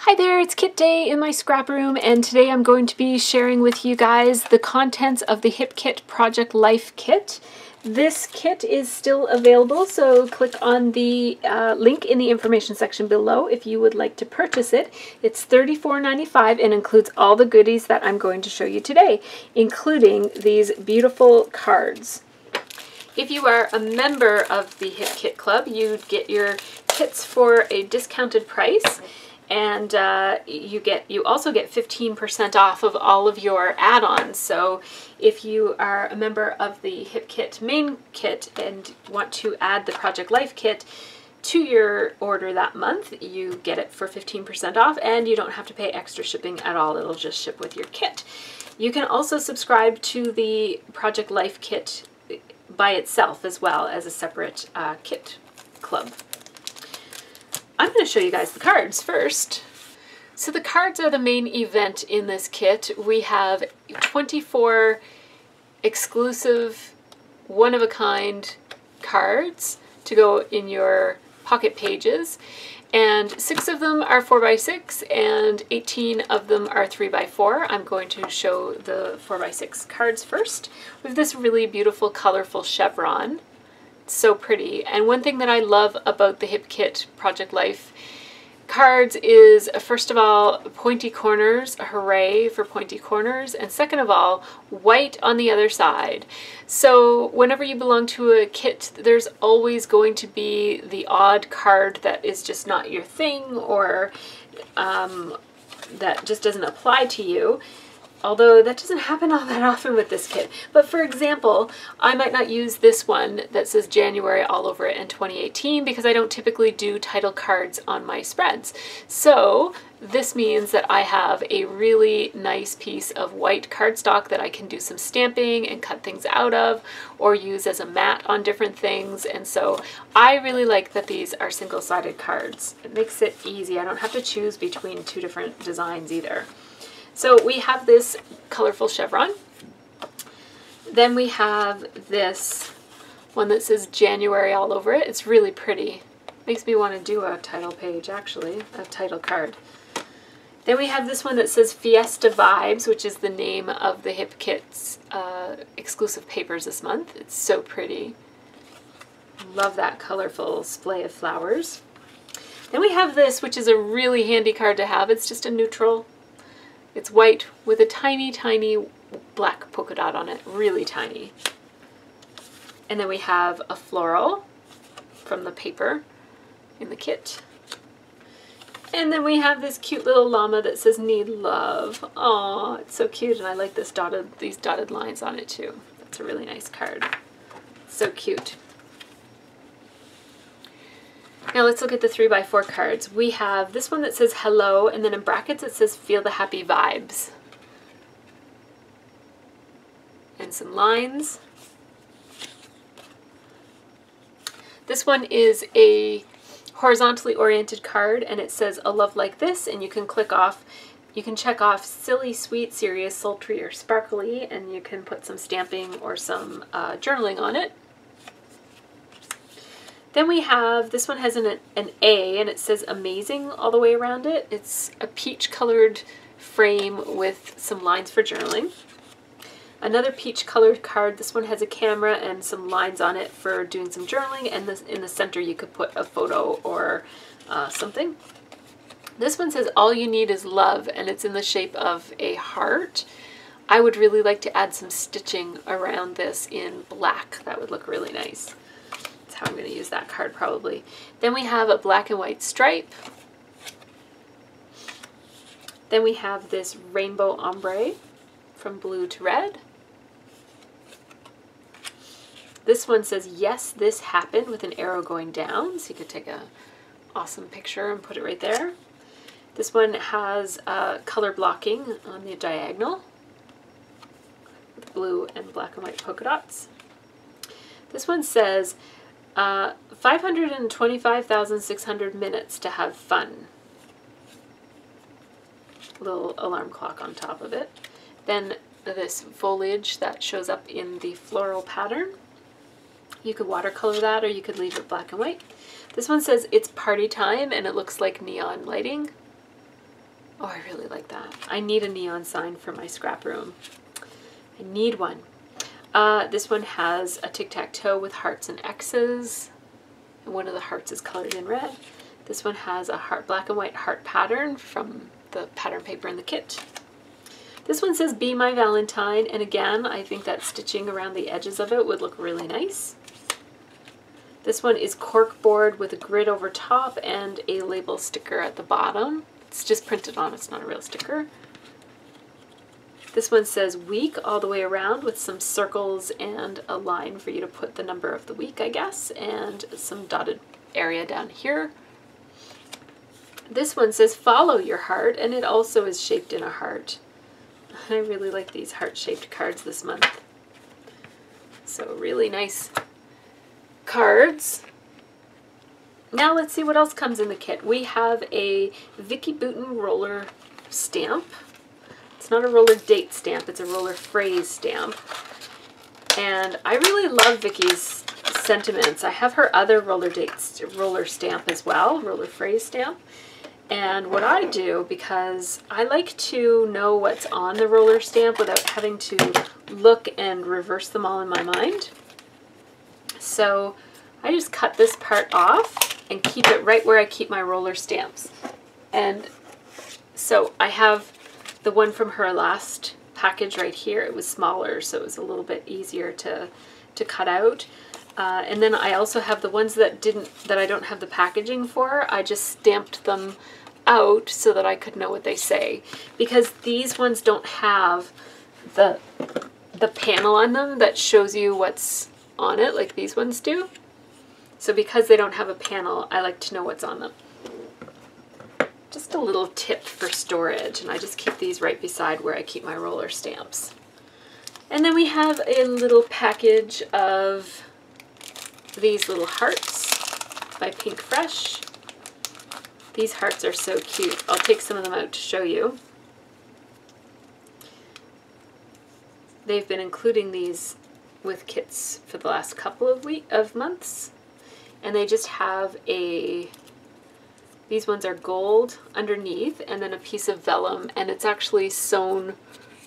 Hi there, it's Kit Day in my scrap room, and today I'm going to be sharing with you guys the contents of the Hip Kit Project Life Kit. This kit is still available, so click on the link in the information section below if you would like to purchase it. It's $34.95 and includes all the goodies that I'm going to show you today, including these beautiful cards. If you are a member of the Hip Kit Club, you get your kits for a discounted price. And you also get 15% off of all of your add-ons. So if you are a member of the Hip Kit main kit and want to add the Project Life kit to your order that month, you get it for 15% off, and you don't have to pay extra shipping at all. It'll just ship with your kit. You can also subscribe to the Project Life kit by itself as well as a separate kit club. I'm going to show you guys the cards first. So the cards are the main event in this kit. We have 24 exclusive, one-of-a-kind cards to go in your pocket pages, and 6 of them are 4x6 and 18 of them are 3x4. I'm going to show the 4x6 cards first. We have this really beautiful, colorful chevron. So pretty. And one thing that I love about the Hip Kit Project Life cards is, first of all, pointy corners. Hooray for pointy corners. And second of all, white on the other side. So whenever you belong to a kit, there's always going to be the odd card that is just not your thing, or that just doesn't apply to you. Although that doesn't happen all that often with this kit. But for example, I might not use this one that says January all over it in 2018 because I don't typically do title cards on my spreads. So this means that I have a really nice piece of white cardstock that I can do some stamping and cut things out of, or use as a mat on different things. And so I really like that these are single-sided cards. It makes it easy. I don't have to choose between 2 different designs either. So we have this colorful chevron. Then we have this one that says January all over it. It's really pretty. Makes me want to do a title page, actually, a title card. Then we have this one that says Fiesta Vibes, which is the name of the Hip Kit's exclusive papers this month. It's so pretty. Love that colorful splay of flowers. Then we have this, which is a really handy card to have. It's just a neutral. It's white with a tiny, tiny black polka dot on it, really tiny. And then we have a floral from the paper in the kit. And then we have this cute little llama that says Need Love. Aw, it's so cute, and I like this these dotted lines on it too. That's a really nice card. So cute. Now let's look at the 3x4 cards. We have this one that says hello, and then in brackets it says feel the happy vibes. And some lines. This one is a horizontally oriented card, and it says a love like this, and you can click off, you can check off silly, sweet, serious, sultry, or sparkly, and you can put some stamping or some journaling on it. Then we have, this one has an A, and it says amazing all the way around it. It's a peach colored frame with some lines for journaling. Another peach colored card, this one has a camera and some lines on it for doing some journaling, and this, in the center you could put a photo or something. This one says all you need is love, and it's in the shape of a heart. I would really like to add some stitching around this in black. That would look really nice. How I'm going to use that card probably. Then we have a black and white stripe. Then we have this rainbow ombre from blue to red. This one says yes, this happened with an arrow going down, so you could take a awesome picture and put it right there. This one has color blocking on the diagonal with blue and black and white polka dots. This one says 525,600 minutes to have fun. Little alarm clock on top of it. Then this foliage that shows up in the floral pattern. You could watercolor that, or you could leave it black and white. This one says it's party time, and it looks like neon lighting. Oh, I really like that. I need a neon sign for my scrap room. I need one. This one has a tic-tac-toe with hearts and X's. And one of the hearts is colored in red. This one has a heart, black and white heart pattern from the pattern paper in the kit. This one says Be My Valentine, and again, I think that stitching around the edges of it would look really nice. This one is corkboard with a grid over top and a label sticker at the bottom. It's just printed on, it's not a real sticker. This one says week all the way around with some circles and a line for you to put the number of the week, I guess, and some dotted area down here. This one says follow your heart, and it also is shaped in a heart. I really like these heart-shaped cards this month. So really nice cards. Now let's see what else comes in the kit. We have a Vicky Booten roller stamp. It's not a roller date stamp, it's a roller phrase stamp. And I really love Vicky's sentiments. I have her other roller stamp as well, roller phrase stamp. And what I do, because I like to know what's on the roller stamp without having to look and reverse them all in my mind. So I just cut this part off and keep it right where I keep my roller stamps. And so I have the one from her last package right here. It was smaller, so it was a little bit easier to cut out. And then I also have the ones that I don't have the packaging for. I just stamped them out so that I could know what they say, because these ones don't have the panel on them that shows you what's on it like these ones do. So because they don't have a panel, I like to know what's on them. Just a little tip for storage, and I just keep these right beside where I keep my roller stamps. And then we have a little package of these little hearts by Pink Fresh. These hearts are so cute. I'll take some of them out to show you. They've been including these with kits for the last couple of months, and they just have these ones are gold underneath and then a piece of vellum, and it's actually sewn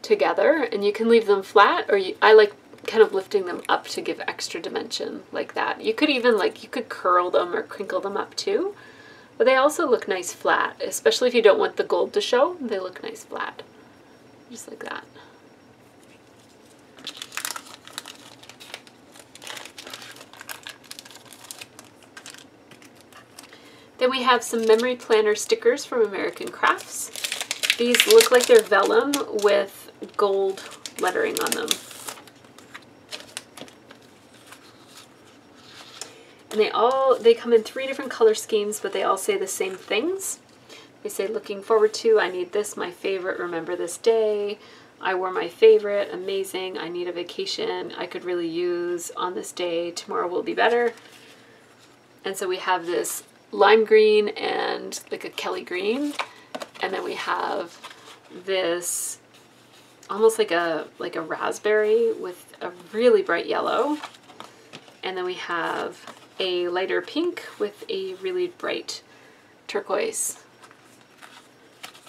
together, and you can leave them flat, or I like kind of lifting them up to give extra dimension like that. You could even you could curl them or crinkle them up too, but they also look nice flat, especially if you don't want the gold to show. They look nice flat, just like that. Then we have some memory planner stickers from American Crafts. These look like they're vellum with gold lettering on them. And they come in 3 different color schemes, but they all say the same things. They say looking forward to, I need this, my favorite, remember this day, I wore my favorite, amazing, I need a vacation, I could really use on this day, tomorrow will be better. And so we have this lime green and like a Kelly green, and then we have this almost like a raspberry with a really bright yellow, and then we have a lighter pink with a really bright turquoise.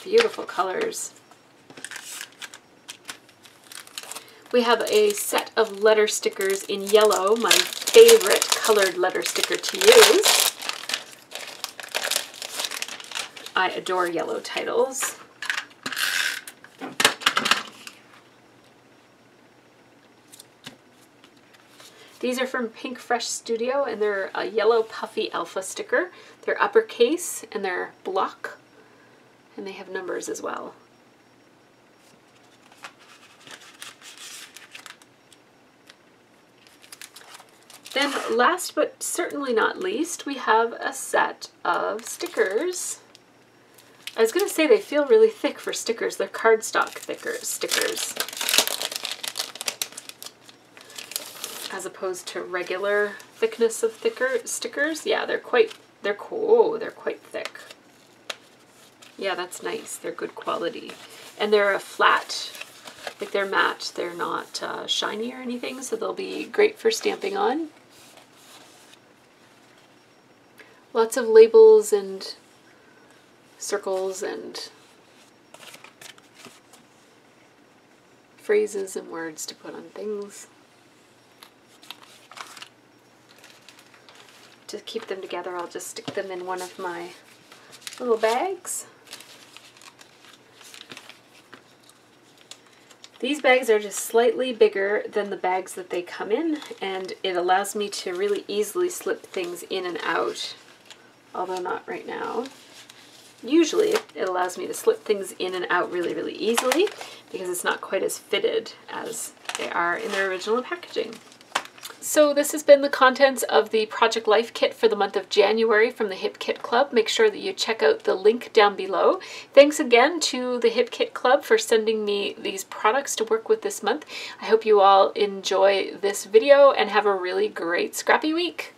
Beautiful colors. We have a set of letter stickers in yellow, my favorite colored letter sticker to use. I adore yellow titles. These are from Pink Fresh Studio, and they're a yellow puffy alpha sticker. They're uppercase and they're block, and they have numbers as well. Then last but certainly not least, we have a set of stickers. I was going to say they feel really thick for stickers. They're cardstock stickers, as opposed to regular thickness of stickers. Yeah, they're quite thick. Yeah, that's nice. They're good quality, and they're a flat, like they're matte. They're not shiny or anything, so they'll be great for stamping on. Lots of labels and circles and phrases and words to put on things. To keep them together, I'll just stick them in one of my little bags. These bags are just slightly bigger than the bags that they come in, and it allows me to really easily slip things in and out, although not right now. Usually it allows me to slip things in and out really, really easily because it's not quite as fitted as they are in their original packaging. So this has been the contents of the Project Life kit for the month of January from the Hip Kit Club. Make sure that you check out the link down below. Thanks again to the Hip Kit Club for sending me these products to work with this month. I hope you all enjoy this video and have a really great scrappy week.